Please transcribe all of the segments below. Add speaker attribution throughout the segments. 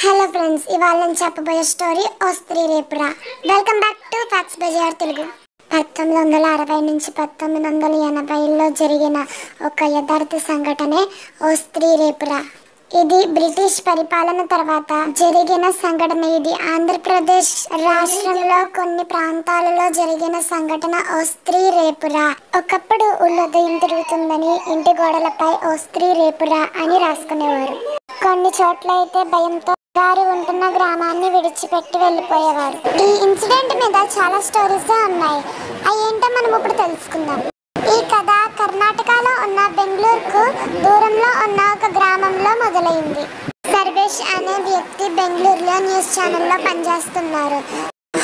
Speaker 1: Hello friends, ఇవాళ నేను చెప్పబోయే స్టోరీ ఓ స్త్రీ రేపురా. Welcome back to Facts Bazaar Telugu. 1960 నుంచి 1980లో జరిగిన ఒక యథార్థ సంఘటనే ఓ స్త్రీ రేపురా. ఇది బ్రిటిష్ పరిపాలన తర్వాత జరిగిన సంఘటన. ఇది ఆంధ్రప్రదేశ్ రాష్ట్రంలో కొన్ని ప్రాంతాలలో జరిగిన సంఘటన ఓ స్త్రీ రేపురా. ఒకప్పుడు ఉదయం తిరుగుతుందని ఇంటి గోడలపై ఓ స్త్రీ రేపురా అని రాసుకునేవారు. కొన్ని చోట్ల అయితే భయంతో వారు ఉంటున్న గ్రామాన్ని విడిచిపెట్టి వెళ్ళిపోయేవారు. ఈ ఇన్సిడెంట్ మీద చాలా స్టోరీస్ ఉన్నాయి. అయ్యేంటో మనం ఇప్పుడు తెలుసుకుందాం. ఈ కథ కర్ణాటకలో ఉన్న బెంగళూరుకు దూరంలో ఉన్న ఒక గ్రామంలో మొదలైంది. సర్వేష్ అనే వ్యక్తి బెంగళూరులో న్యూస్ ఛానల్లో పనిచేస్తున్నారు.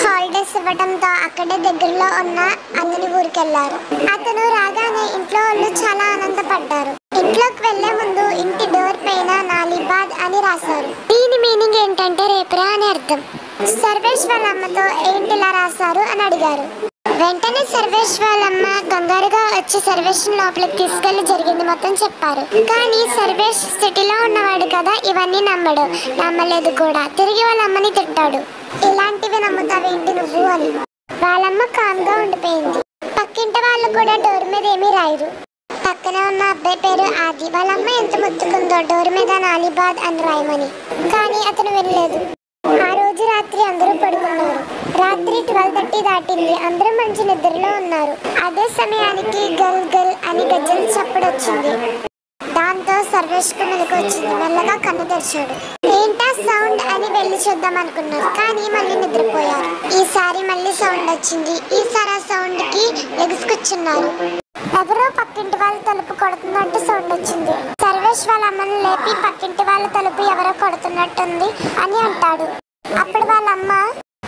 Speaker 1: హాలిడేస్ ఇవ్వడంతో అక్కడే దగ్గరలో ఉన్న అతని ఊరికి వెళ్ళారు. అతను రాగానే ఇంట్లో వాళ్ళు చాలా ఆనందపడ్డారు. ఇంట్లోకి వెళ్లే ముందు ఇంటి డోర్ పైన నాలిబాద్ అని రాశారు. దీని మీనింగ్ ఏంటంటే రేపురా అని అర్థం. సర్వేష్ వాళ్ళ అమ్మతో ఏంటి ఇలా రాశారు అని అడిగారు. వెంటనే సర్వేష్ వాళ్ళమ్మ కంగారుగా వచ్చి సర్వేష్ లోపలికి తీసుకెళ్లి జరిగింది మొత్తం చెప్పారు. కానీ సర్వేష్ సిటీలో ఉన్నవాడు కదా, ఇవన్నీ నమ్మలేదు కూడా. తిరిగి వాళ్ళ అమ్మని తిట్టాడు. ఇలాంటివి నమ్ముతావేంటి నువ్వు అని. వాళ్ళమ్మ కామ్గా ఉండిపోయింది. పక్కింటి వాళ్ళు కూడా డోర్ మీద ఏమీ రాయరు. పక్కనే ఉన్న అబ్బాయి పేరు ఆది. వాళ్ళమ్మ ఎంత మొత్తుకుందో డోర్ మీద నాలిబాద్ అని రాయమని. కానీ అతను వెళ్ళలేదు. ఆ రోజు రాత్రి అందరూ పడుకున్నారు. రాత్రి 12:30 దాటింది. అందరూ మంచి నిద్రలో ఉన్నారు. అదే సమయానికి గల్ గల్ అని గజ్జల చప్పుడు వచ్చింది. దాంతో సర్వేష్ కు మెలకు వచ్చింది. మెల్లగా కన్ను తెరిచాడు. ఏంటా సౌండ్ అని వెళ్ళి చూద్దాం అనుకున్నారు. కానీ మళ్ళీ నిద్రపోయారు. ఈసారి మళ్ళీ సౌండ్ వచ్చింది. ఈసారి ఆ సౌండ్ కి లెగుసుకొచ్చున్నారు. ఎవరో పక్కింటి వాళ్ళ తలుపు కొడుతున్నట్టు సౌండ్ వచ్చింది. సర్వేష్ వాళ్ళ అమ్మను లేపి పక్కింటి వాళ్ళ తలుపు ఎవరో కొడుతున్నట్టుంది అని అంటాడు. అప్పుడు వాళ్ళ అమ్మ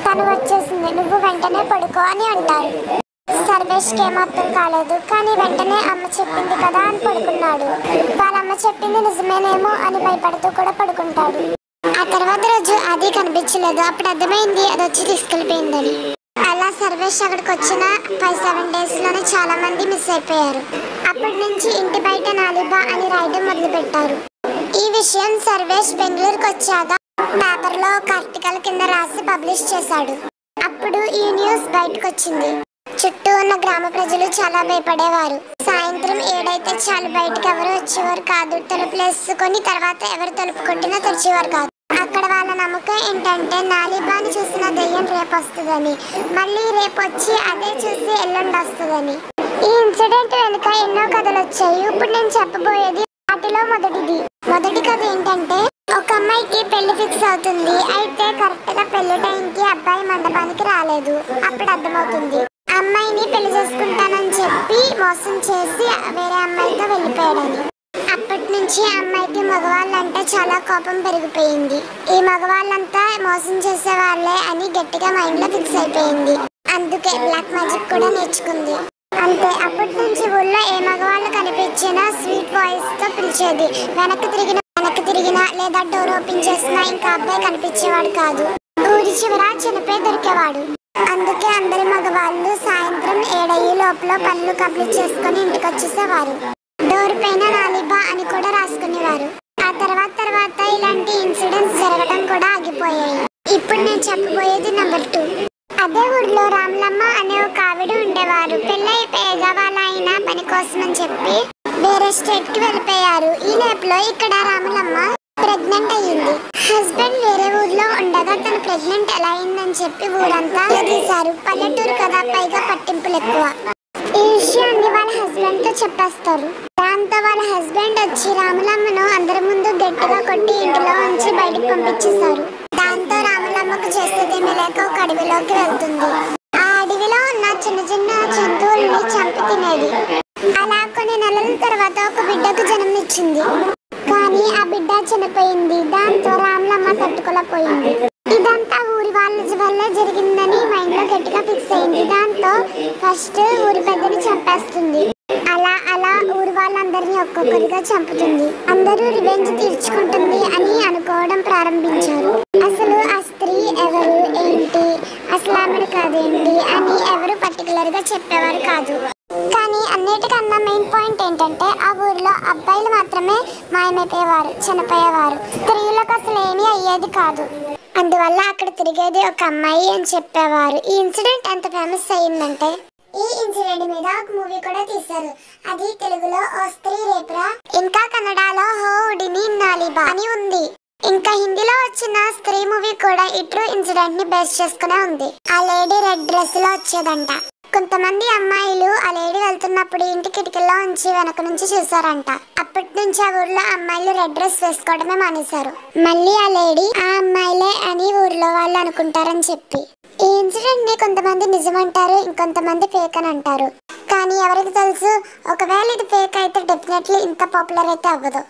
Speaker 1: తను వచ్చేసింది, నువ్వు వెంటనే పడుకో అని అంటారు. సర్వేష్కి ఏమాత్రం కాలేదు. కానీ వెంటనే అమ్మ చెప్పింది కదా అని పడుకున్నాడు. వాళ్ళ అమ్మ చెప్పింది నిజమేనేమో అని భయపడుతూ కూడా పడుకుంటాడు. ఆ తర్వాత రోజు అది కనిపించలేదు. అప్పుడు అర్థమైంది అది వచ్చి తీసుకెళ్ళిపోయిందని. అలా సర్వేష్ అక్కడికి వచ్చిన 5-7 days లోనే చాలా మంది మిస్ అయిపోయారు. అప్పటి నుంచి ఇంటి బయట నాలిబా అని రాయడం మొదలు పెట్టారు. ఈ విషయం సర్వేష్ బెంగళూరుకు వచ్చాక పేపర్లో ఒక ఆర్టికల్ కింద రాసి పబ్లిష్ చేశాడు. అప్పుడు ఈ న్యూస్ బయటకు వచ్చింది. చుట్టూ ఉన్న గ్రామ ప్రజలు చాలా భయపడేవారు. సాయంత్రం 7 అయితే చాలు, బయటకు ఎవరు వచ్చేవారు కాదు. తలుపులు వేసుకొని తర్వాత ఎవరు తలుపు కొట్టినా తెరిచేవారు కాదు. అక్కడ వాళ్ళ నమ్మకం ఏంటంటే నాలిబాని చూసిన దెయ్యం రేపు వస్తుందని, మళ్ళీ రేపు వచ్చి అదే చూసి ఎల్లుండి వస్తుందని. ఈ ఇన్సిడెంట్ వెనుక ఎన్నో కథలు వచ్చాయి. ఇప్పుడు నేను చెప్పబోయేది వాటిలో మొదటి కథ ఏంటంటే, ఒక అమ్మాయికి పెళ్లి ఫిక్స్ అవుతుంది. అయితే కరెక్ట్ గా పెళ్లి టైంకి అబ్బాయి మండపానికి రాలేదు. అప్పుడు అర్థమవుతుంది అమ్మాయిని పెళ్లి చేసుకుంటానని చెప్పి మోసం చేసి వేరే అమ్మాయితో వెళ్ళిపోయాడని. అప్పటి నుంచి అమ్మాయికి మగవాళ్ళంటే చాలా కోపం పెరిగిపోయింది. ఈ మగవాళ్ళంతా మోసం చేసే వాళ్ళే అని గట్టిగా మైండ్ లో ఫిక్స్ అయిపోయింది. అందుకే బ్లాక్ మ్యాజిక్ కూడా నేర్చుకుంది. అంతే, అప్పటి నుంచి ఊళ్ళో ఏ మగవాళ్ళు కనిపించినా స్వీట్ వాయిస్ తో పిలిచేది. వెనక్కి తిరిగినా లేదా డోర్ ఓపెన్ చేసినా ఇంకా అబ్బాయి కనిపించేవాడు కాదు. ఊరి చివర చనిపోయి దొరికేవాడు. అందుకే అందరి మగవాళ్ళు సాయంత్రం 7 లోపల పనులు కంప్లీట్ చేసుకుని ఇంటికి వచ్చేసేవారు. డోర్ పైన నాలిబా అని కూడా రాసుకునేవారు. ఆ తర్వాత ఇలాంటి ఇన్సిడెంట్స్ జరగడం కూడా ఆగిపోయాయి. ఇప్పుడు నేను చెప్పబోయేది నెంబర్ 2. అదే ఊర్లో రాములమ్మ అనే ఒక ఆవిడ ఉండేవారు. పెళ్ళైపోయేగా వాళ్ళ ఆయన పని కోసం అని చెప్పి వేరే స్టేట్ కి వెళ్ళిపోయారు. ఈ లోపల ఇక్కడ రాములమ్మ ప్రెగ్నెంట్ అయ్యింది. హస్బెండ్ వేరే ఊర్లో ఉండగా తను ప్రెగ్నెంట్ ఎలా అయిందని చెప్పి ఊరంతా తీశారు. పల్లెటూరు కదా, పైగా పట్టింపులు ఎక్కువ. ఈ విషయాన్ని వాళ్ళ హస్బెండ్ తో చెప్పేస్తారు. దాంతో వాళ్ళ హస్బెండ్ వచ్చి రాములమ్మను అందరి ముందు గట్టిగా కొట్టి ఇంటిలో ఉంచి బయటకు పంపించేశారు. దాంతో రాములమ్మకు చేసేదేమీ లేక ఒక అడవిలోకి వెళ్తుంది. ఆ అడవిలో ఉన్న చిన్న చిన్న జంతువుల్ని చంపి తినేది. అలా కొన్ని నెలల తర్వాత ఒక బిడ్డకు జన్మనిచ్చింది. కానీ ఆ బిడ్డ చనిపోయింది. దాంతో రాములమ్మ తట్టుకోలేకపోయింది. ఇదంతా ఊరి వాళ్ళ వల్ల జరిగిందని మైండ్ లో గట్టిగా ఫిక్స్ అయింది. దాంతో ఫస్ట్ ఊరి పెద్దని చంపేస్తుంది. అలా ఊరి వాళ్ళందరినీ ఒక్కొక్కరిగా చంపుతుంది. అందరూ రివెంజ్ తీర్చుకుంటుంది అని అనుకోవడం ప్రారంభించారు. అసలు ఆ స్త్రీ ఎవరు, ఏంటి, అసలు ఆమెను కాదేంటి అని ఎవరు పర్టికులర్ గా చెప్పేవారు కాదు. కానీ అన్నిటికన్నా మెయిన్ పాయింట్ ఏంటంటే ఆ ఊరిలో అబ్బాయిలు మాత్రమే మాయమైపోయేవారు, చనిపోయేవారు. స్త్రీలకు అసలు ఏమీ అయ్యేది కాదు. అందువల్ల అక్కడ తిరిగేది ఒక అమ్మాయి అని చెప్పేవారు. ఈ ఇన్సిడెంట్ ఎంత ఫేమస్ అయ్యిందంటే ఈ ఇన్సిడెంట్ మీద ఒక మూవీ కూడా తీశారు. అది తెలుగులో ఓ స్త్రీ రేపురా, ఇంకా కన్నడలో హో ఉడిని నాలిబా అని ఉంది. ఇంకా హిందీలో వచ్చిన స్త్రీ మూవీ కూడా ఈ ట్రూ ఇన్సిడెంట్ ని బేస్ చేసుకునే ఉంది. ఆ లేడీ రెడ్ డ్రెస్ లో వచ్చేదంట. కొంతమంది అమ్మాయిలు ఆ లేడీ వెళ్తున్నప్పుడు ఇంటి కిటికీల్లో ఉంచి వెనక నుంచి చూసారంట. అప్పటి నుంచి ఆ ఊర్లో అమ్మాయిలు రెడ్ డ్రెస్ వేసుకోవడమే మానేశారు. మళ్ళీ ఆ లేడీ ఆ అమ్మాయిలే అని ఊర్లో వాళ్ళు అనుకుంటారని చెప్పి ఈ ఇన్సిడెంట్ ని కొంతమంది నిజమంటారు, ఇంకొంతమంది ఫేక్ అని అంటారు. కానీ ఎవరికి తెలుసు, ఒకవేళ ఇది ఫేక్ అయితే డెఫినెట్లీ ఇంత పాపులర్ అయితే అవ్వదు.